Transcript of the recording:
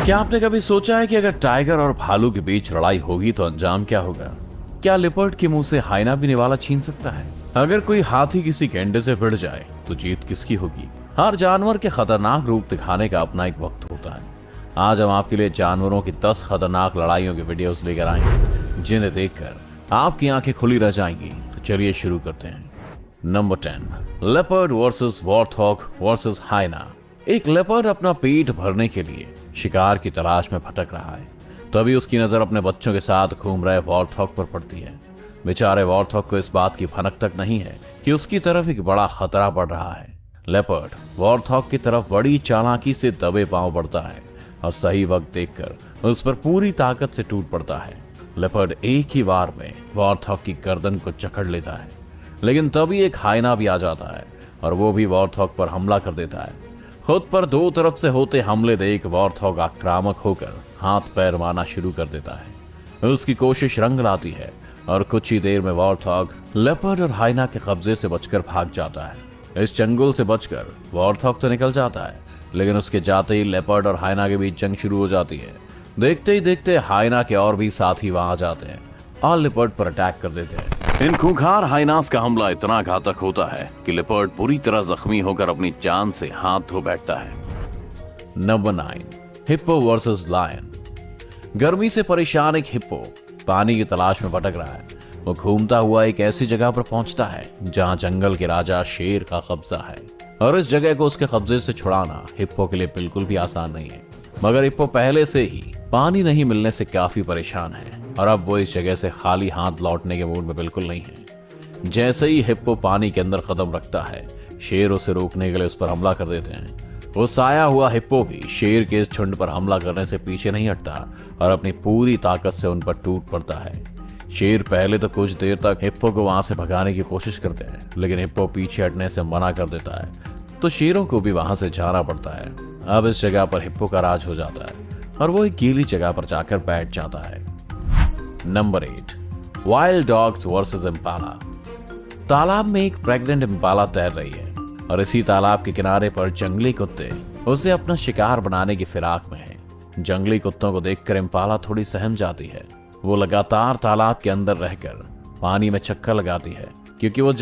क्या आपने कभी सोचा है कि अगर टाइगर और भालू के बीच लड़ाई होगी तो अंजाम क्या होगा? क्या लिपर्ड के मुंह से हाइना भी निवाला छीन सकता है? अगर कोई हाथी किसी गेंडे से भिड़ जाए तो जीत किसकी होगी? हर जानवर के खतरनाक रूप दिखाने का अपना एक वक्त होता है। आज हम आपके लिए जानवरों की 10 खतरनाक लड़ाइयों की वीडियोस लेकर आएंगे, जिन्हें देखकर आपकी आंखें खुली रह जाएंगी। तो चलिए शुरू करते हैं। Number 10, leopard versus warthog versus hyena. एक लेपर्ड अपना पेट भरने के लिए शिकार की तलाश में भटक रहा है। तभी उसकी नजर अपने बच्चों के साथ घूम रहे वॉर्थॉग पर पड़ती है। बेचारे वॉर्थॉग को इस बात की भनक तक नहीं है कि उसकी तरफ एक बड़ा खतरा बढ़ रहा है। लेपर्ड वॉर्थॉग की तरफ बड़ी चालाकी से दबे पांव बढ़ता है और सही वक्त देखकर उस पर पूरी ताकत से टूट पड़ता है। लेपर्ड एक ही वार में वॉर्थॉग की गर्दन को जकड़ लेता है, लेकिन तभी एक हाइना भी आ जाता है और वो भी वॉर्थॉग पर हमला कर देता है। खुद पर दो तरफ से होते हमले देख वॉर्थॉग आक्रामक होकर हाथ पैर मारना शुरू कर देता है। उसकी कोशिश रंग लाती है और कुछ ही देर में वॉर्थॉग लेपर्ड और हाइना के कब्जे से बचकर भाग जाता है। इस चंगुल से बचकर वॉर्थॉग तो निकल जाता है, लेकिन उसके जाते ही लेपर्ड और हाइना के बीच जंग शुरू हो जाती है। देखते ही देखते हाइना के और भी साथी वहां आ जाते हैं और लेपर्ड पर अटैक कर देते हैं। इन खूंखार हाइनास का हमला इतना घातक होता है कि लेपर्ड पूरी तरह जख्मी होकर अपनी जान से हाथ धो बैठता है। Number 9, hippo versus lion. गर्मी से परेशान एक हिप्पो पानी की तलाश में भटक रहा है। वो घूमता हुआ एक ऐसी जगह पर पहुंचता है जहां जंगल के राजा शेर का कब्जा है, और इस जगह को उसके कब्जे से छुड़ाना हिप्पो के लिए बिल्कुल भी आसान नहीं है। मगर हिप्पो पहले से ही पानी नहीं मिलने से काफी परेशान है और अब वो इस जगह से खाली हाथ लौटने के मूड में बिल्कुल नहीं है। जैसे ही हिप्पो पानी के अंदर कदम रखता है, शेर उसे रोकने के लिए उस पर हमला कर देते हैं। वो साया हुआ हिप्पो भी शेर के इस झुंड पर हमला करने से पीछे नहीं हटता और अपनी पूरी ताकत से उन पर टूट पड़ता है। शेर पहले तो कुछ देर तक हिप्पो को वहां से भगाने की कोशिश करते हैं, लेकिन हिप्पो पीछे हटने से मना कर देता है, तो शेरों को भी वहां से जाना पड़ता है। अब इस जगह पर हिप्पो का राज हो जाता है और वो एक गीली जगह पर जाकर बैठ जाता है। Number 8, wild dogs versus Impala. तालाब में एक प्रेग्नेंट इम्पाला तैर रही है और इसी तालाब के किनारे पर जंगली कुत्ते उसे अपना शिकार बनाने की फिराक में हैं। जंगली कुत्तों को देखकर इम्पाला थोड़ी सहम जाती है। वो लगातार तालाब के अंदर रहकर पानी में चक्कर लगाती है, क्योंकि वो